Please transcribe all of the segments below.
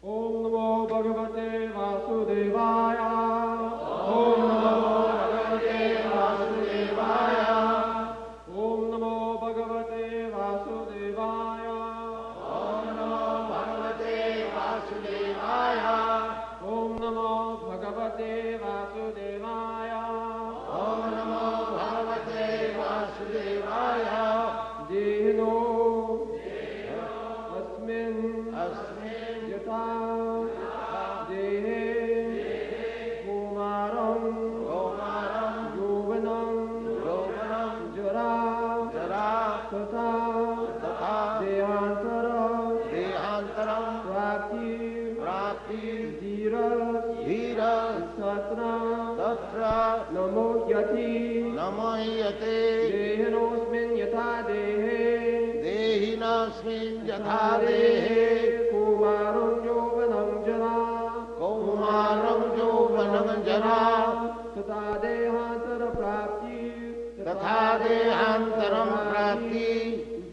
Om Namo Bhagavate Vasudevaya. Om Namo Bhagavate Vasudevaya. Om Namo Bhagavate Vasudevaya. Om Namo Bhagavate Vasudevaya. Om Namo Bhagavate Vasudevaya. Om Namo Bhagavate Vasudevaya. Jino Asmin Asmin Yata Dehe Kumaram Kumaram Yovanam Yovanam Jara Jara Tatha Tatha Dehantara Dehantaram Prati Prati Dhira Dhira Satra Tatra Namo Yati Namayate Dehinosmin Yata Dehe Dehinasmin Yatha Dehe Kumaram Yovanam Jara Kaumaram Yovanam Jara Tatha Dehantara Prapti Tatha Dehantaram Prati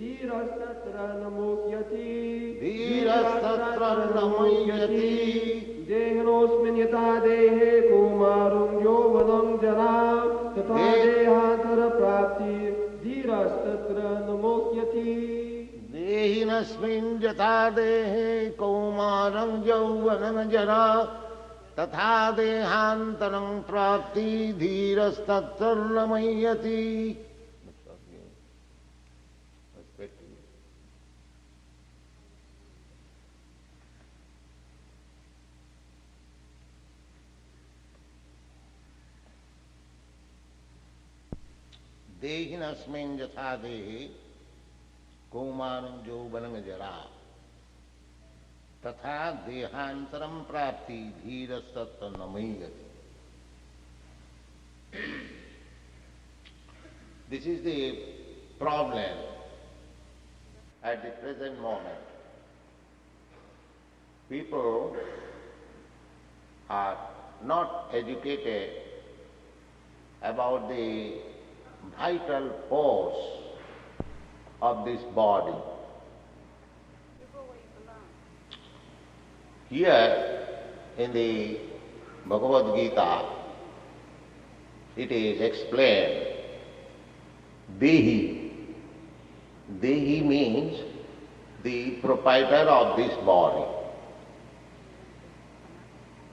Dhirastatra Namokyati Dhirastatra Namayati Dehinosmin Yata Dehe Kumaram Yovanam Jara Tatha Dehantara Prapti Dhirastatra Namokyati Dehinasmin Yatha Dehe Kaumaram Yauvanam Jara Tatha Dehantaram Prati Dhirastatra Namayati. Dehinasmin Yatha Dehe Kaumaram Yauvanam Jara Tatha Dehantaram Prapti Dhirastatra Namayati. This is the problem at the present moment. People are not educated about the vital force of this body. Here in the Bhagavad Gita, it is explained, Dehi. Dehi means the proprietor of this body.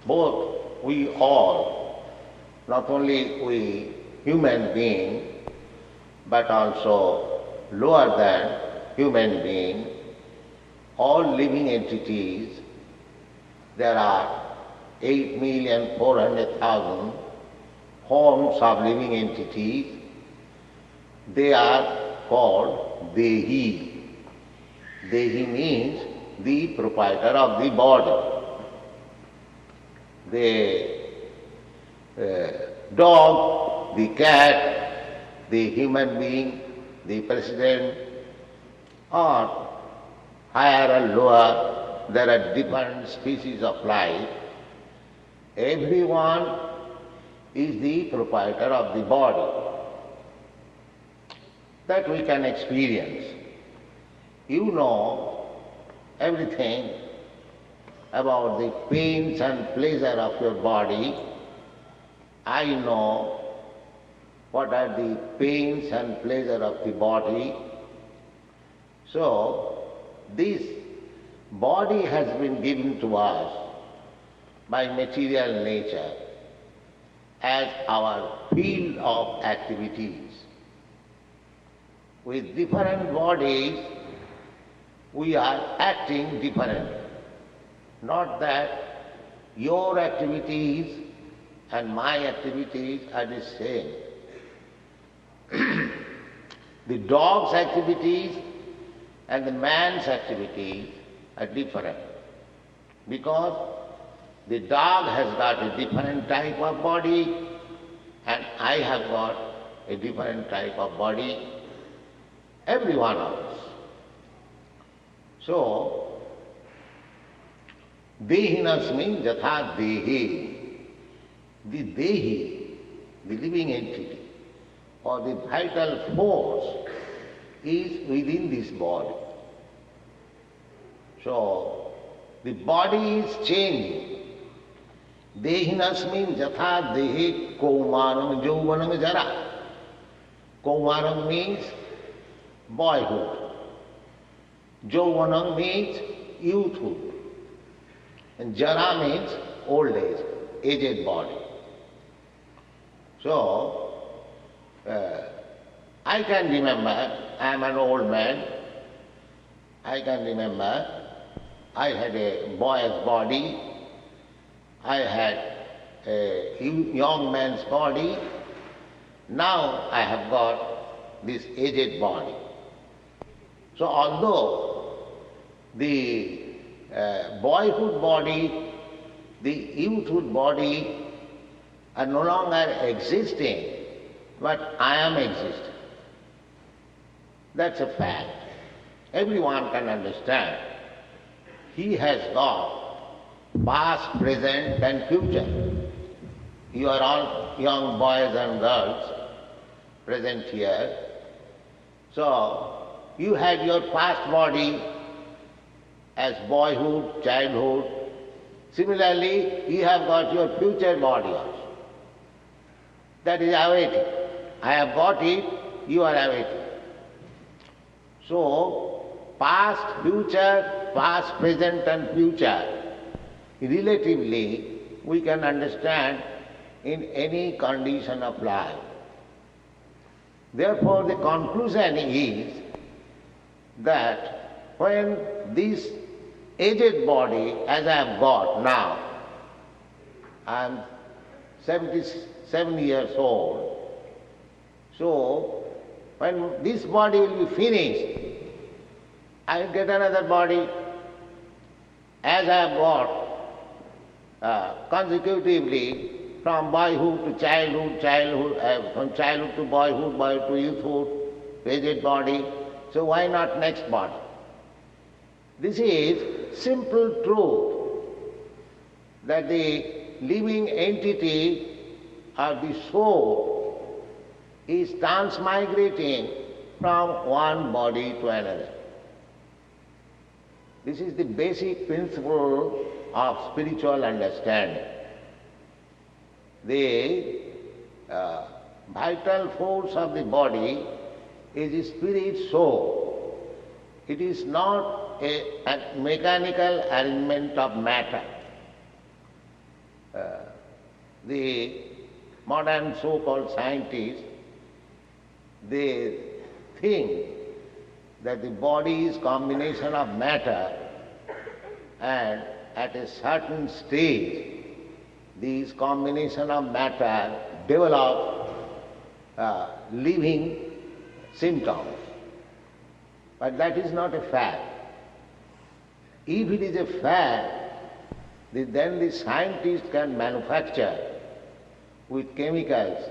Both we all, not only we human being, but also lower than human being, all living entities, there are 8,400,000 forms of living entities. They are called Dehi. Dehi means the proprietor of the body. The dog, the cat, the human being, the president, or higher or lower, there are different species of life. Everyone is the proprietor of the body. That we can experience. You know everything about the pains and pleasure of your body. I know what are the pains and pleasure of the body. So, this body has been given to us by material nature as our field of activities. With different bodies, we are acting differently. Not that your activities and my activities are the same. The dog's activities and the man's activities are different, because the dog has got a different type of body and I have got a different type of body, every one of us. So, Dehinasmin Yatha Dehe, the Dehi, the living entity, or the vital force is within this body. So, the body is changing. Dehinasmin jatha dehe kaumanam jauvanam jara. Kaumanam means boyhood. Jauvanam means youthhood. And jara means old age, aged body. So, I can remember, I am an old man, I can remember I had a boy's body, I had a young man's body, now I have got this aged body. So although the boyhood body, the youthhood body are no longer existing, but I am existing. That's a fact. Everyone can understand. He has got past, present and future. You are all young boys and girls present here. So, you had your past body as boyhood, childhood. Similarly, you have got your future body also. That is awaiting. I have got it, you are awaiting. So, past, future, past, present and future, relatively we can understand in any condition of life. Therefore, the conclusion is that when this aged body, as I have got now, I am 77 years old, so when this body will be finished, I will get another body. As I have got consecutively from boyhood to childhood, from childhood to boyhood, boyhood to youthhood, aged body, so why not next body? This is simple truth that the living entity or the soul is transmigrating from one body to another. This is the basic principle of spiritual understanding. The vital force of the body is the spirit soul. It is not a mechanical arrangement of matter. The modern so-called scientists, they think that the body is combination of matter, and at a certain stage these combination of matter develop living symptoms. But that is not a fact. If it is a fact, then the scientist can manufacture with chemicals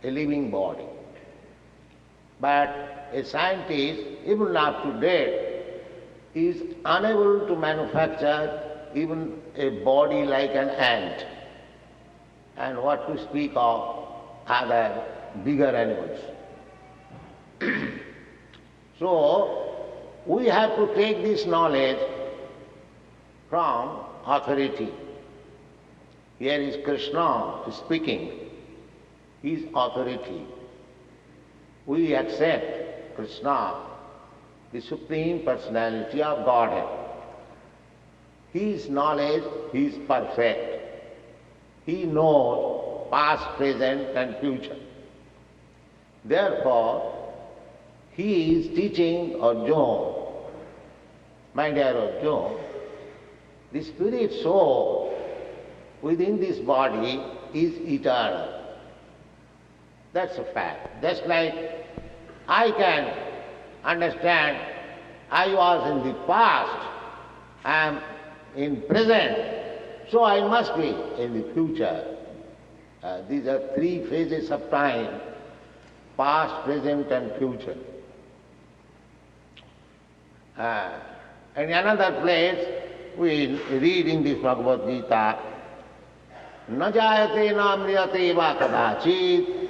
a living body. But a scientist, even up to date, is unable to manufacture even a body like an ant, and what to speak of other bigger animals. So, we have to take this knowledge from authority. Here is Krishna speaking, his authority. We accept Krishna, the Supreme Personality of Godhead. His knowledge is perfect. He knows past, present and future. Therefore, he is teaching Arjuna, my dear Arjuna, the spirit soul within this body is eternal. That's a fact. Just like I can understand I was in the past, I am in present, so I must be in the future. These are three phases of time: past, present and future. In another place, we read in this Bhagavad Gītā, na jayate na mriyate va kadachit.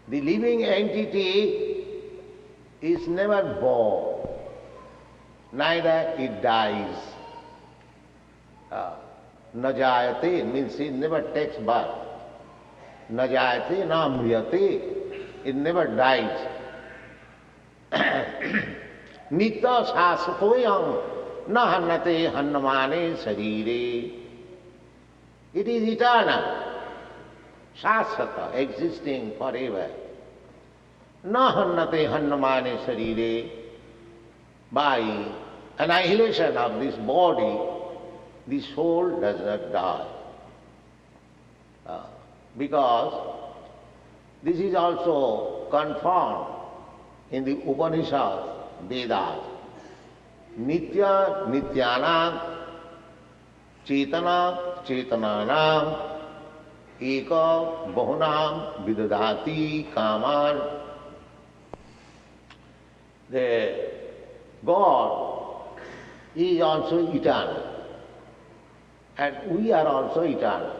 The living entity is never born, neither it dies. na jayate means it never takes birth. Na jayate na mriyate, it never dies. Nitya sasatoyam na hannate hannamane sarire. It is eternal, sasata, existing forever. Na hannate hannamane sarire. By annihilation of this body, the soul does not die. Because this is also confirmed in the Upanishad, Vedas. Nitya nityanam cetana cetananam eka bahunam vidadati kaman. The God is also eternal, and we are also eternal.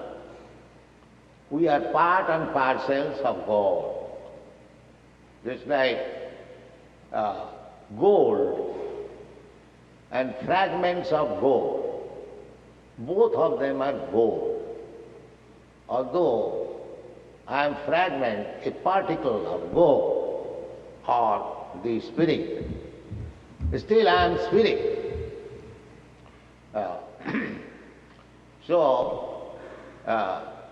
We are part and parcels of God. Just like gold and fragments of gold, both of them are gold. Although I am fragment, a particle of gold or the spirit, still I am spirit. So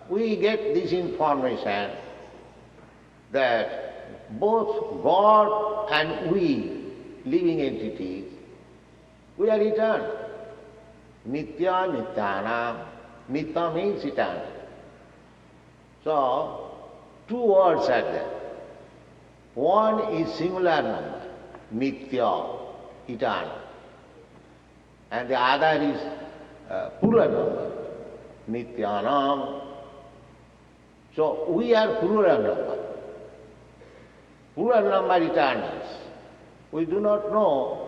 we get this information that both God and we, living entities, we are eternal. Nitya nityana. Nitya means eternal. So two words are there. One is singular number, nitya, eternal, and the other is plural number, nityanam. So we are plural number. Plural number eternals. We do not know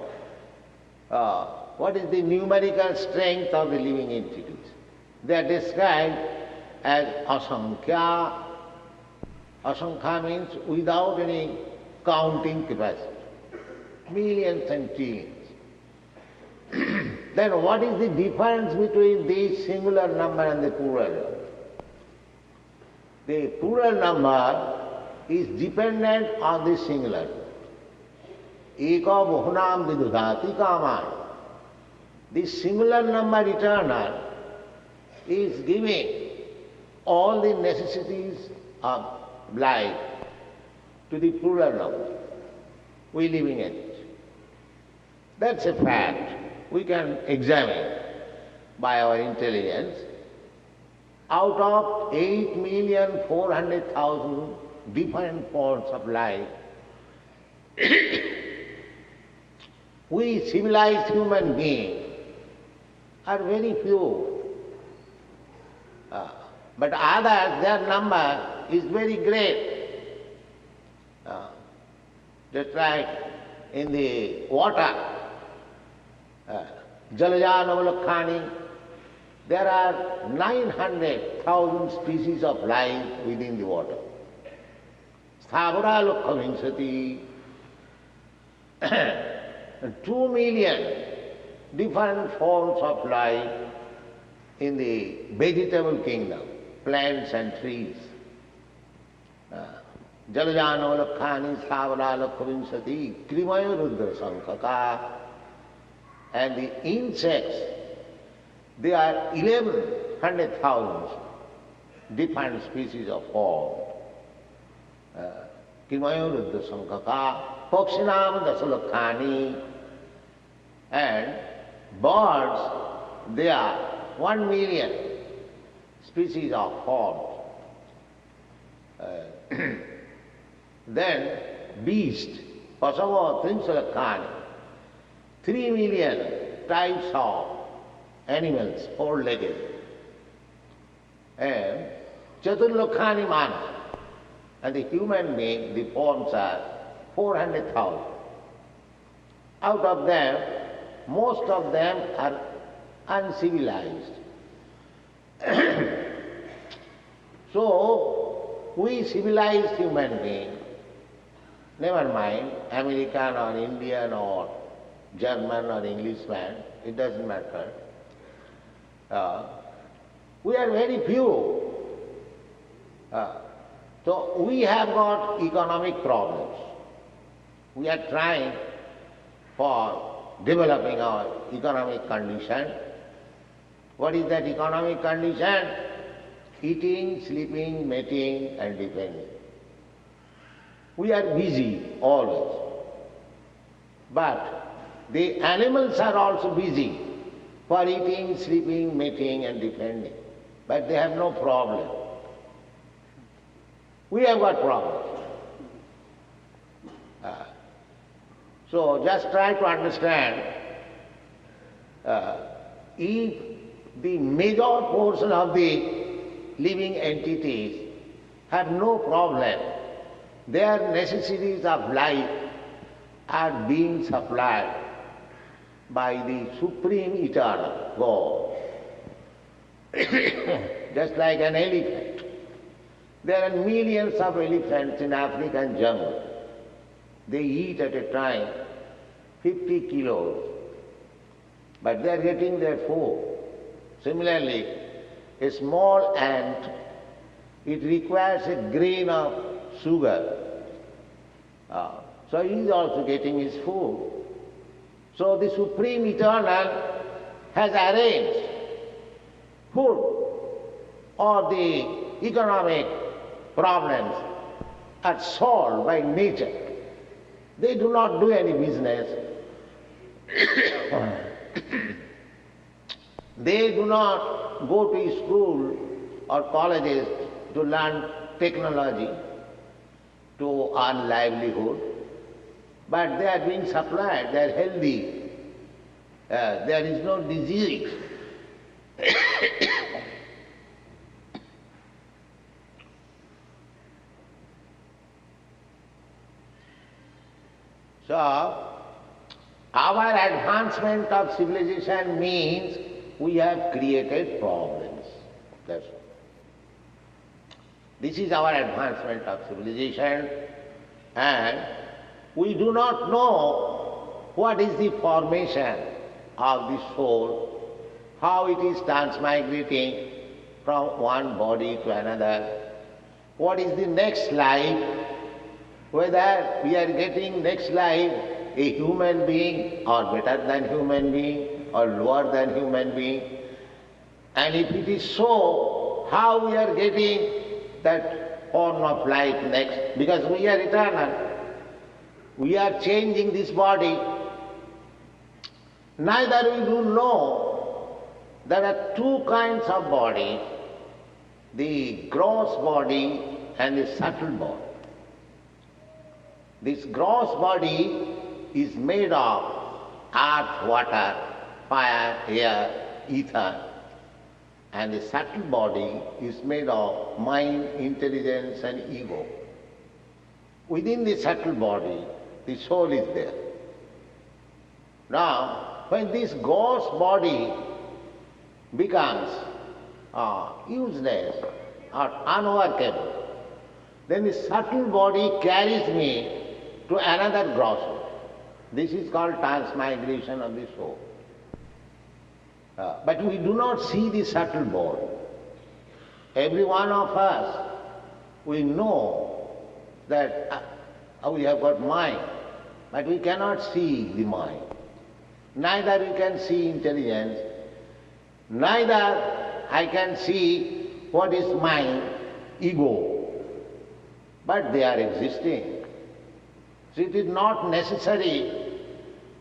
what is the numerical strength of the living entities. They are described as asankhya. Asankhya means without any counting capacity. Millions and trillions. Then what is the difference between this singular number and the plural number? The plural number is dependent on the singular. Eka bahunam vidudhati kaman. This singular number eternal is giving all the necessities of life to the plural number. We living in it. That's a fact. We can examine by our intelligence. Out of 8,400,000 different forms of life, we civilized human beings are very few. But others, their number is very great. Just like in the water, Jalajanavalakkhani, there are 900,000 species of life within the water. Sthavara Lokhavinsati, 2 million different forms of life in the vegetable kingdom, plants and trees. Jalajanavalakkhani, Sthavara Lokhavinsati, Krimayo Rudra Sankhaka. And the insects, they are 1,100,000 different species of form. Krimayo Rudra Sankhaka, Pakshinam Dasalakkhani. And birds, they are 1 million species of forms. Then beast, Pasava Trimsalakhani, 3 million types of animals, 4-legged. And Chaturlakhani Mana, and the human being, the forms are 400,000. Out of them, most of them are uncivilized. So, we civilized human beings, never mind American or Indian or German or Englishman, it doesn't matter. We are very few. So we have got economic problems. We are trying for developing our economic condition. What is that economic condition? Eating, sleeping, mating and defending. We are busy always. But the animals are also busy for eating, sleeping, mating and defending. But they have no problem. We have got problems. So just try to understand, if the major portion of the living entities have no problem, their necessities of life are being supplied by the Supreme Eternal God. Just like an elephant. There are millions of elephants in African jungle. They eat at a time 50 kilos, but they are getting their food. Similarly, a small ant, it requires a grain of sugar. So he is also getting his food. So the Supreme Eternal has arranged food, or the economic problems are solved by nature. They do not do any business. They do not go to school or colleges to learn technology, to earn livelihood, but they are being supplied, they are healthy, there is no disease. So, our advancement of civilization means we have created problems. That's all. This is our advancement of civilization, and we do not know what is the formation of the soul, how it is transmigrating from one body to another, what is the next life, whether we are getting next life a human being or better than human being or lower than human being. And if it is so, how we are getting that form of life next? Because we are eternal. We are changing this body. Neither we do know there are two kinds of bodies, the gross body and the subtle body. This gross body is made of earth, water, fire, air, ether, and the subtle body is made of mind, intelligence and ego. Within the subtle body, the soul is there. Now, when this gross body becomes useless or unworkable, then the subtle body carries me to another gross body. This is called transmigration of the soul. But we do not see the subtle body. Every one of us, we know that we have got mind, but we cannot see the mind. Neither we can see intelligence, neither I can see what is mind, ego, but they are existing. So it is not necessary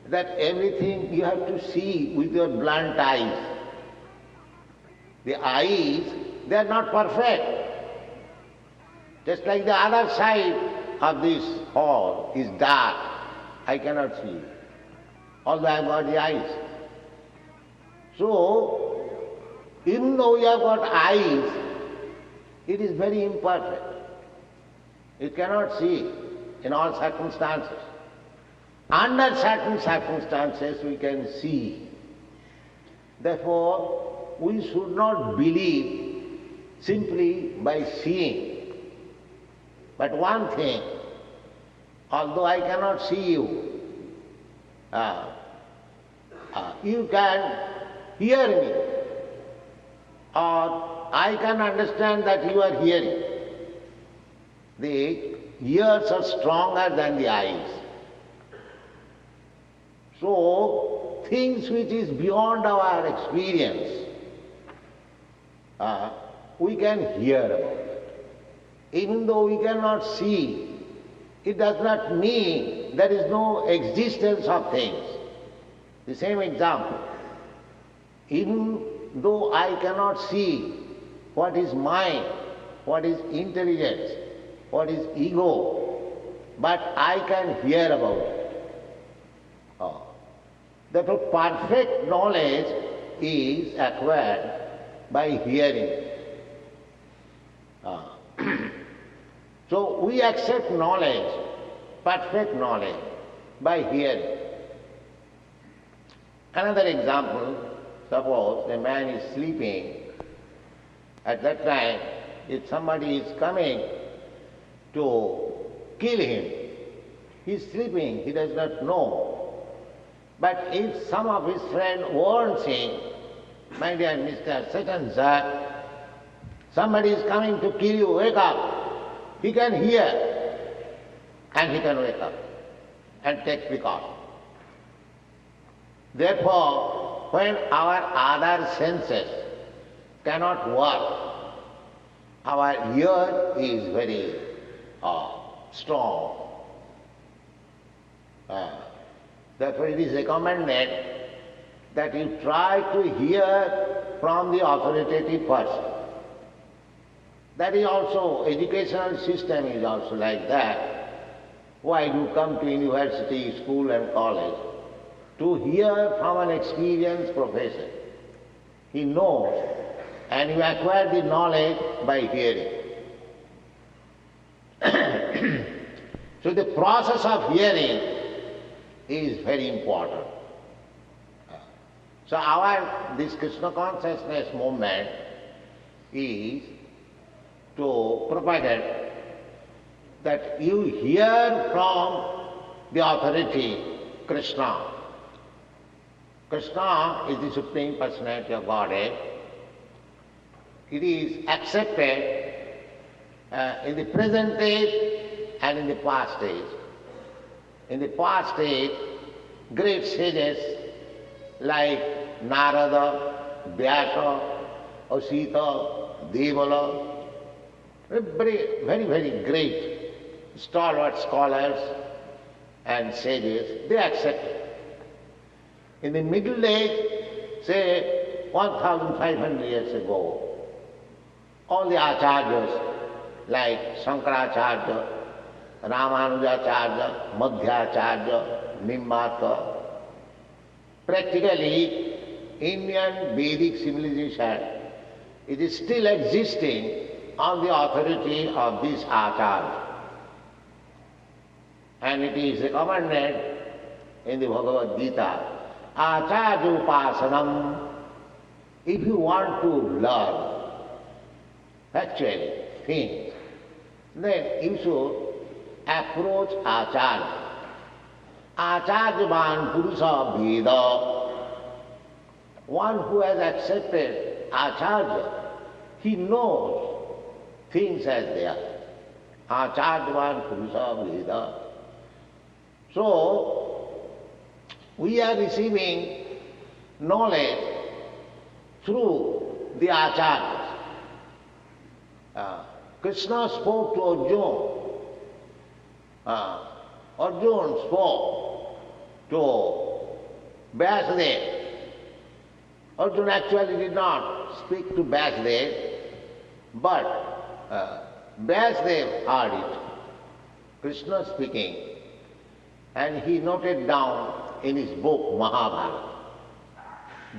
that everything you have to see with your blunt eyes. The eyes, they are not perfect. Just like the other side of this hall is dark, I cannot see it, although I have got the eyes. So, even though we have got eyes, it is very imperfect. It cannot see in all circumstances. Under certain circumstances we can see. Therefore, we should not believe simply by seeing. But one thing, although I cannot see you, you can hear me. or I can understand that you are hearing. The ears are stronger than the eyes. So, things which is beyond our experience, we can hear about it. Even though we cannot see, it does not mean there is no existence of things. The same example. Even though I cannot see what is mind, what is intelligence, what is ego, but I can hear about it. Therefore, perfect knowledge is acquired by hearing. So we accept knowledge, perfect knowledge, by hearing. Another example, suppose a man is sleeping. At that time, if somebody is coming to kill him, he is sleeping, he does not know. But if some of his friend warns him, my dear Mr. Such and such, somebody is coming to kill you, wake up. He can hear and he can wake up and take precaution. Therefore, when our other senses cannot work, our ear is very strong. Therefore, it is recommended that you try to hear from the authoritative person. That is also, educational system is also like that. Why do you come to university, school and college? To hear from an experienced professor. He knows, and you acquire the knowledge by hearing. So the process of hearing is very important. So this Krishna consciousness movement is to propagate that you hear from the authority, Krishna. Krishna is the Supreme Personality of Godhead. It is accepted in the present age and in the past age. In the past age, great sages like Narada, Vyasa, Asita, Devala, very, very great stalwart scholars and sages, they accepted. In the Middle Age, say 1500 years ago, all the acharyas like Shankaracharya, Ramanujacharya, Madhyacharya, Nimbarka, practically Indian Vedic civilization, it is still existing on the authority of this acharya. And it is recommended in the Bhagavad Gita, Acharya Upasanam. If you want to learn actually things, then you should approach Acharya. Acharyavan Purusha Veda. One who has accepted Acharya, he knows things as they are. Acharyavan Purusha Veda. So, we are receiving knowledge through the acharyas. Krishna spoke to Arjuna. Arjuna spoke to Vyasadeva. Arjuna actually did not speak to Vyasadeva, but Vyasadeva heard it. Krishna speaking, and he noted down in his book Mahabharata.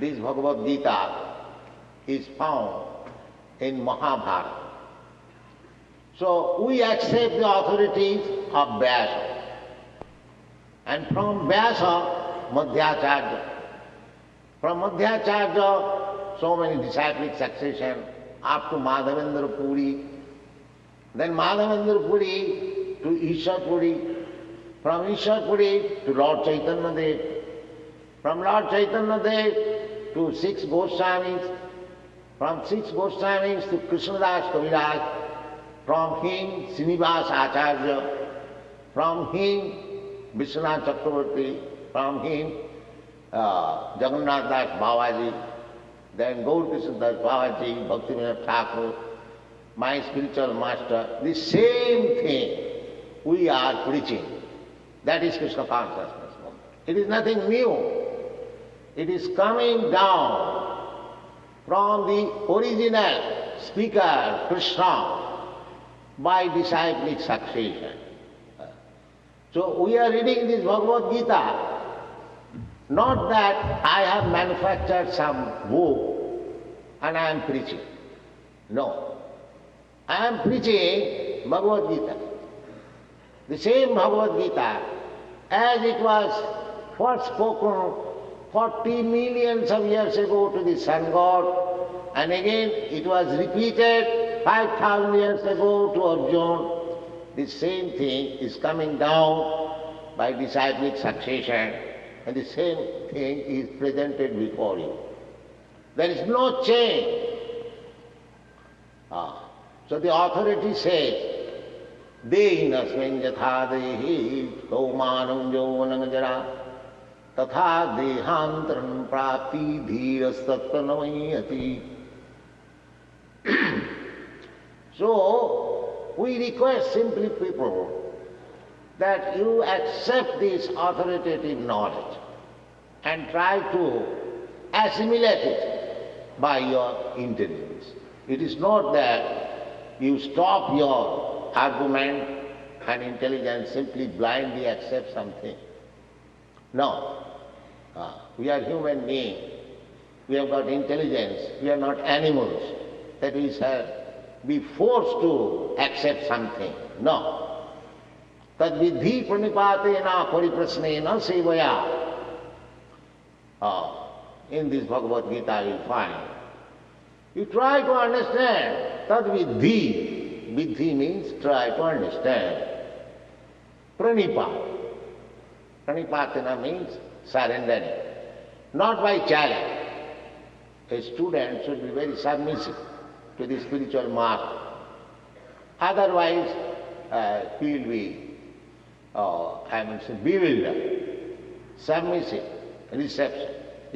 This Bhagavad Gita is found in Mahabharata. So we accept the authorities of Vyasa. And from Vyasa, Madhyacharya. From Madhyacharya, so many disciplic succession up to Madhavendra Puri. Then Madhavendra Puri to Ishar Puri. From Ishar Puri to Lord Chaitanya Dev. From Lord Chaitanya Dev to 6 Goswamis. from 6 Goswamis to Krishnadas Kaviraj, from him Srinivas Acharya, from him Vishwanath Chakravarti, from him Jagannath Das Babaji, then Gaur Krishna Das Babaji, Bhaktivinoda Thakur, my spiritual master, the same thing we are preaching. That is Krishna consciousness. It is nothing new. It is coming down from the original speaker, Krishna, by disciplic succession. So we are reading this Bhagavad Gita, not that I have manufactured some book and I am preaching. No. I am preaching Bhagavad Gita. The same Bhagavad Gita as it was first spoken 40 millions of years ago to the sun god, and again it was repeated 5,000 years ago to Arjuna. The same thing is coming down by disciplic succession, and the same thing is presented before you. There is no change. So the authority says, Dehinasmin yatha dehi kaumanam yauvanam jara tatha dehantaram prapti dhirastattva namayati. So, we request simply people that you accept this authoritative knowledge and try to assimilate it by your intelligence. It is not that you stop your argument and intelligence, simply blindly accept something. No. We are human beings. We have got intelligence. We are not animals that we shall be forced to accept something. No. Tad vidhi pranipatena pariprasnena sevaya. In this Bhagavad Gita you find. You try to understand. Tad vidhi. Vidhi means try to understand. Pranipat. Pranipatena means surrendering. Not by challenge. A student should be very submissive to the spiritual master. Otherwise, he will be, bewildered, submissive, reception.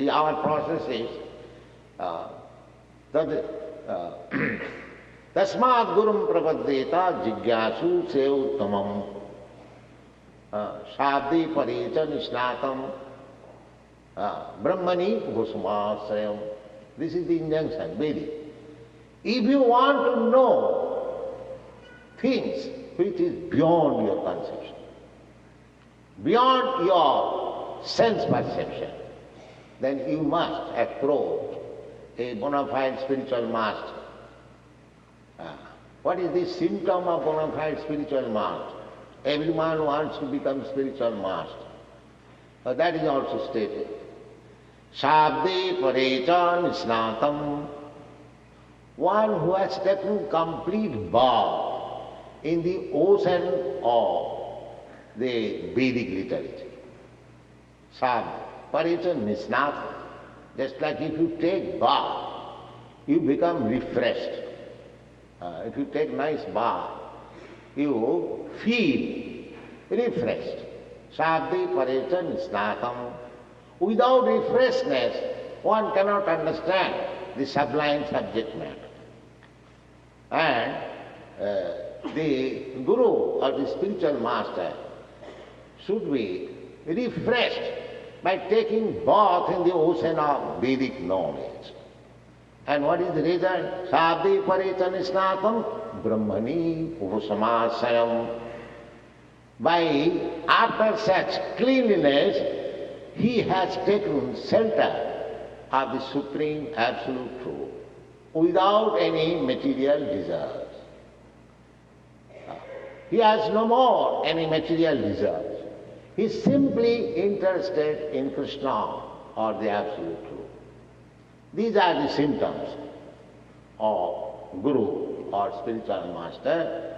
Our process is tasmad gurum prapaddeta jigyasu se uttamam shabdi parecha nisnatam brahmani bhusmasrayam. This is the injunction, Vedic. If you want to know things which is beyond your conception, beyond your sense perception, then you must approach a bona fide spiritual master. What is the symptom of bona fide spiritual master? Everyone wants to become spiritual master. But that is also stated. Shabde parecha nisnatam. One who has taken complete bow in the ocean of the Vedic literature. Shabde parecha nisnatam. Just like if you take bath, you become refreshed. If you take nice bath, you feel refreshed. Shabde parecha nisnatam. Without refreshness, one cannot understand the sublime subject matter. And the guru or the spiritual master should be refreshed by taking bath in the ocean of Vedic knowledge. And what is the result? Shabde parecha nisnatam brahmani purusamasayam. After such cleanliness, he has taken shelter of the Supreme Absolute Truth without any material desires. He has no more any material desires. He is simply interested in Krishna or the Absolute Truth. These are the symptoms of Guru or spiritual master.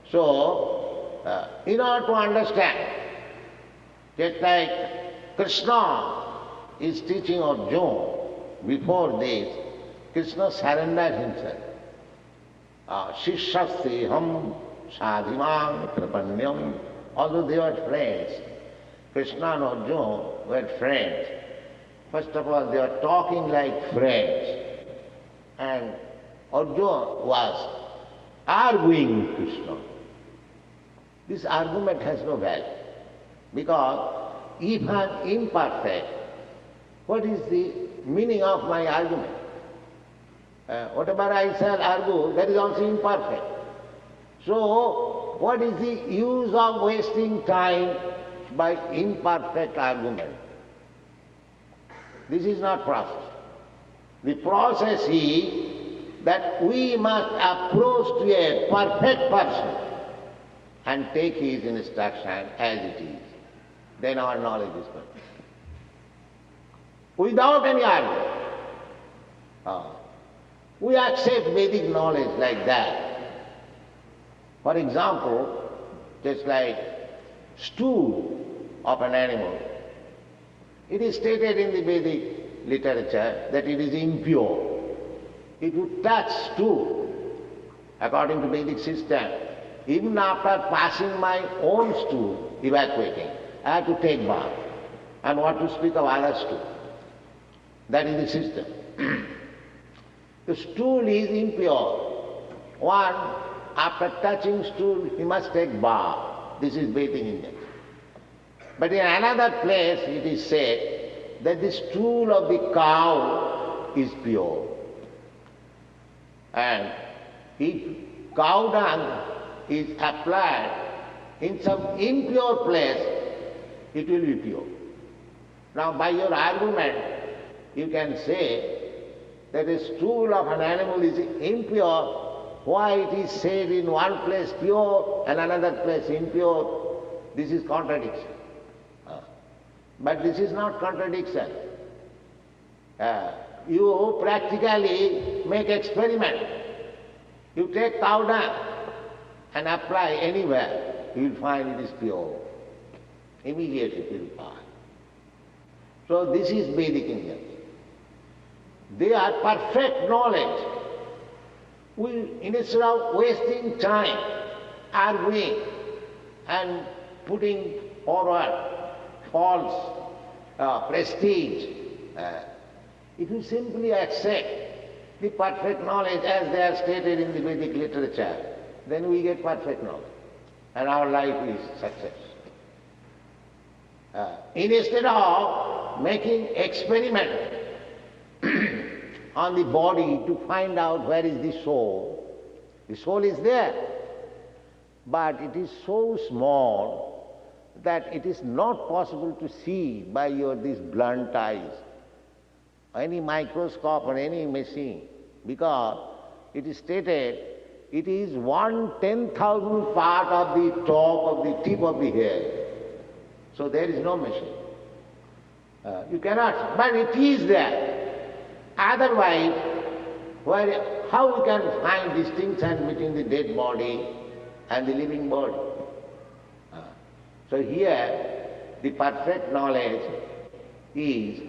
So, in order to understand, just like Krishna is teaching Arjuna before this, Krishna surrendered himself. Shishyasteham sadhimam prapanyam. Although they were friends, Krishna and Arjuna were friends. First of all, they were talking like friends. And Arjuna was arguing with Krishna. This argument has no value. Because if I am imperfect, what is the meaning of my argument? Whatever I shall argue, that is also imperfect. So, what is the use of wasting time by imperfect argument? This is not process. The process is that we must approach to a perfect person and take his instruction as it is. Then our knowledge is perfect. Without any argument. We accept Vedic knowledge like that. For example, just like stool of an animal. It is stated in the Vedic literature that it is impure. If you touch stool, according to Vedic system, even after passing my own stool, evacuating, I have to take bath. And what to speak of other stool? That is the system. The stool is impure. One, after touching stool, he must take bath. This is bathing in them. But in another place it is said that the stool of the cow is pure. And if cow dung is applied in some impure place, it will be pure. Now by your argument, you can say that the stool of an animal is impure. Why it is said in one place pure and another place impure? This is contradiction. But this is not contradiction. You practically make experiment. You take cow dung and apply anywhere, you will find it is pure. Immediately purified. So this is Vedic Indians. They are perfect knowledge. Instead of wasting time arguing and putting forward false prestige, if you simply accept the perfect knowledge as they are stated in the Vedic literature, then we get perfect knowledge and our life is success. Instead of making experiment on the body to find out where is the soul is there, but it is so small that it is not possible to see by these blunt eyes, any microscope or any machine, because it is stated it is 1/10,000th part of the top of the tip of the hair. So there is no machine. You cannot, but it is there. Otherwise, how we can find distinction between the dead body and the living body? So here, the perfect knowledge is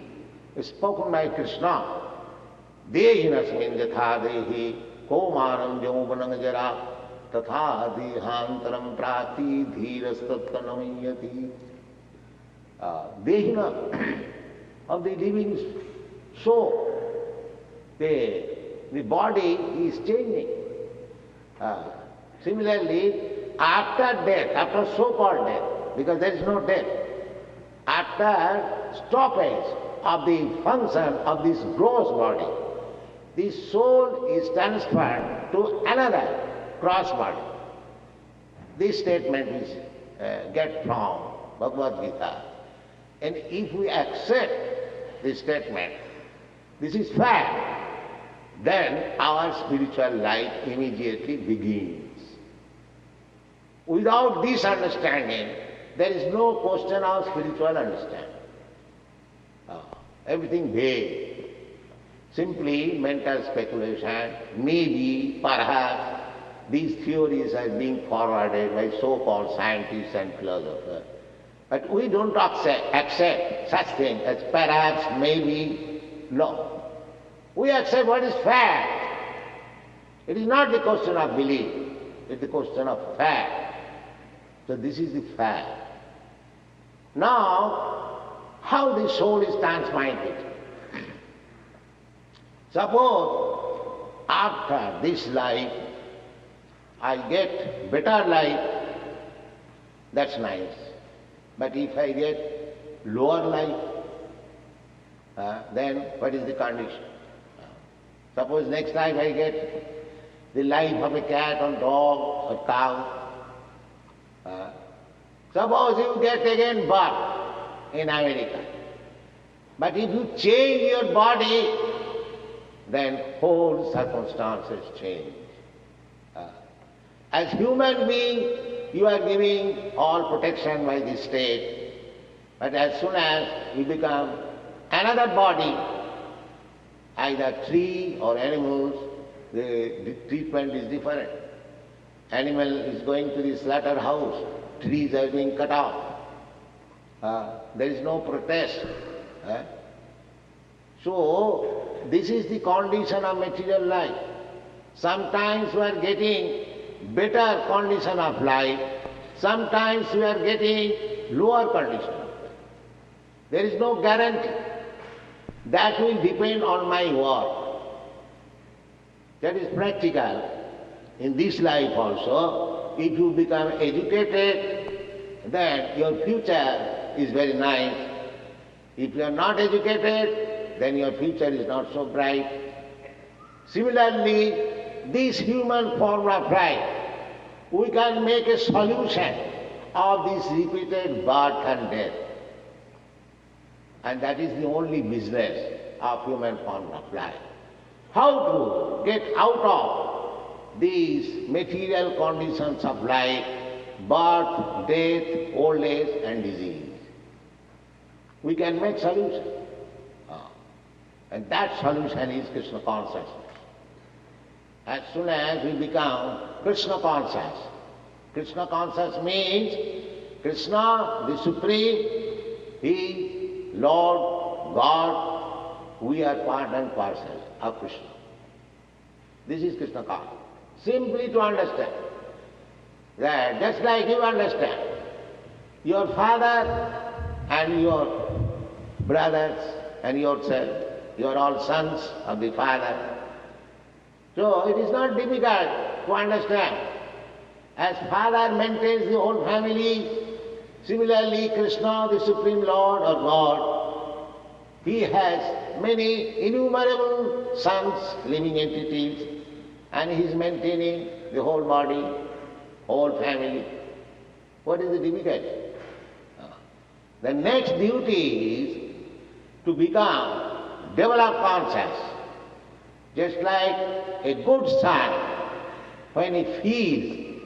spoken by Krishna. Dehinasmin yatha dehi komaram jauvanam jara tatha dehantaram prati dhirastattanamyati. Dehina of the living soul. The body is changing. Similarly, after death, after so-called death, because there is no death, after stoppage of the function of this gross body, the soul is transferred to another cross body. This statement is get from Bhagavad Gita. And if we accept this statement, this is fact, then our spiritual life immediately begins. Without this understanding, there is no question of spiritual understanding. Everything vague. Simply mental speculation, maybe, perhaps, these theories are being forwarded by so-called scientists and philosophers. But we don't accept such things as perhaps, maybe, no. We accept what is fact. It is not the question of belief, it is the question of fact. So this is the fact. Now, how the soul is transmitted? Suppose after this life I get better life, that's nice. But if I get lower life, then what is the condition? Suppose next life I get the life of a cat or dog or cow. Suppose you get again birth in America. But if you change your body, then whole circumstances change. As human being, you are giving all protection by the state. But as soon as you become another body, either tree or animals, the treatment is different. Animal is going to the slaughterhouse, trees are being cut off. There is no protest. So, this is the condition of material life. Sometimes we are getting better condition of life, sometimes we are getting lower condition of life. There is no guarantee. That will depend on my work. That is practical. In this life also, if you become educated, then your future is very nice. If you are not educated, then your future is not so bright. Similarly, this human form of life, we can make a solution of this repeated birth and death. And that is the only business of human form of life. How to get out of these material conditions of life, birth, death, old age and disease. We can make solution. And that solution is Krishna consciousness. As soon as we become Krishna conscious means Krishna, the Supreme, He, Lord, God, we are part and parcel of Krishna. This is Krishna consciousness. Simply to understand that just like you understand, your father and your brothers and yourself, you are all sons of the Father. So it is not difficult to understand. As Father maintains the whole family, similarly Krishna, the Supreme Lord or God, He has many innumerable sons, living entities, and He is maintaining the whole body, whole family. What is the difficulty? The next duty is to become developed conscious. Just like a good son, when he feels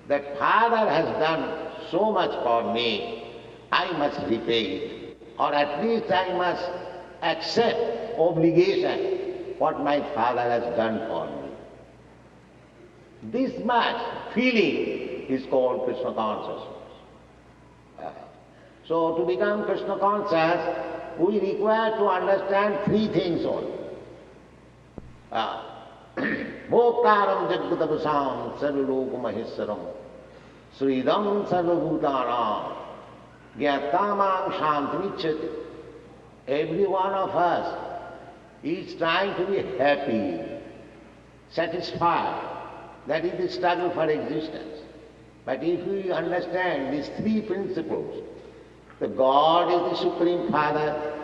that Father has done so much for me, I must repay it. Or at least I must accept obligation what my Father has done for me. This much feeling is called Krishna consciousness. So to become Krishna conscious, we require to understand three things only. Bhoktaram jagadabasam sarvalokamaheswaram sridam sarvabhutanam gyatamam shantimicchati. Every one of us is trying to be happy, satisfied. That is the struggle for existence. But if we understand these three principles, the God is the Supreme Father,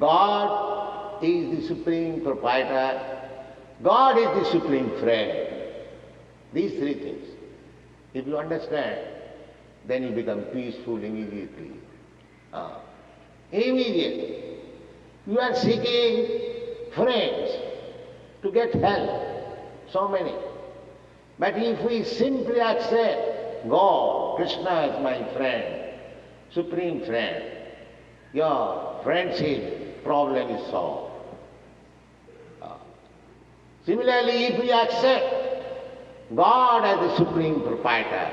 God is the Supreme Proprietor, God is the Supreme Friend. These three things. If you understand, then you become peaceful immediately. Immediately. You are seeking friends to get help, so many. But if we simply accept God, Krishna as my friend, Supreme Friend, your friendship problem is solved. Similarly, if we accept God as the Supreme Proprietor,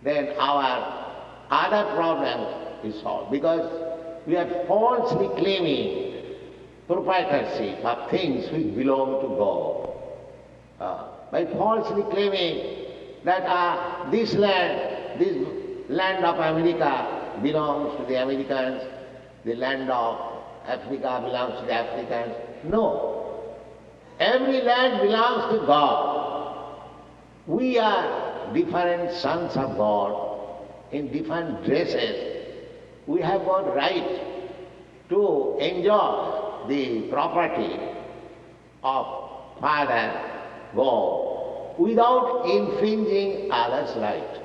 then our other problem is solved, because we are falsely claiming proprietorship of things which belong to God. By falsely claiming that this land of America belongs to the Americans, the land of Africa belongs to the Africans. No. Every land belongs to God. We are different sons of God in different dresses. We have got right to enjoy the property of Father God without infringing others' right.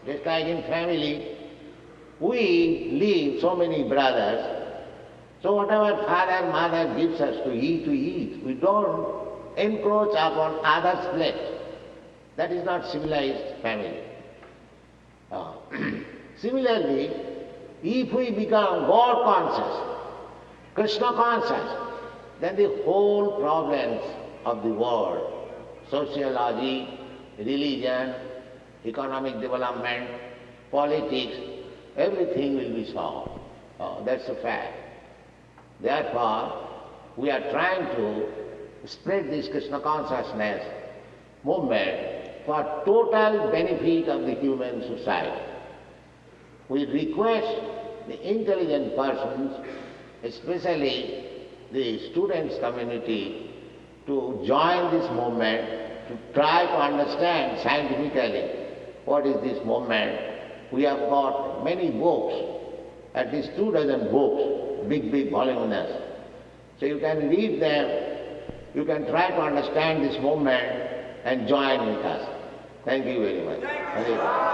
Just like in family, we live so many brothers, so whatever father, mother gives us to eat. We don't encroach upon others' plate. That is not civilized family. Similarly, if we become God conscious, Krishna conscious, then the whole problems of the world, sociology, religion, economic development, politics, everything will be solved. That's a fact. Therefore, we are trying to spread this Krishna consciousness movement for total benefit of the human society. We request the intelligent persons, especially the students community, to join this movement, to try to understand scientifically what is this movement. We have got many books, at least 24 books, big voluminous. So you can read them, you can try to understand this movement and join with us. Thank you very much. Hare.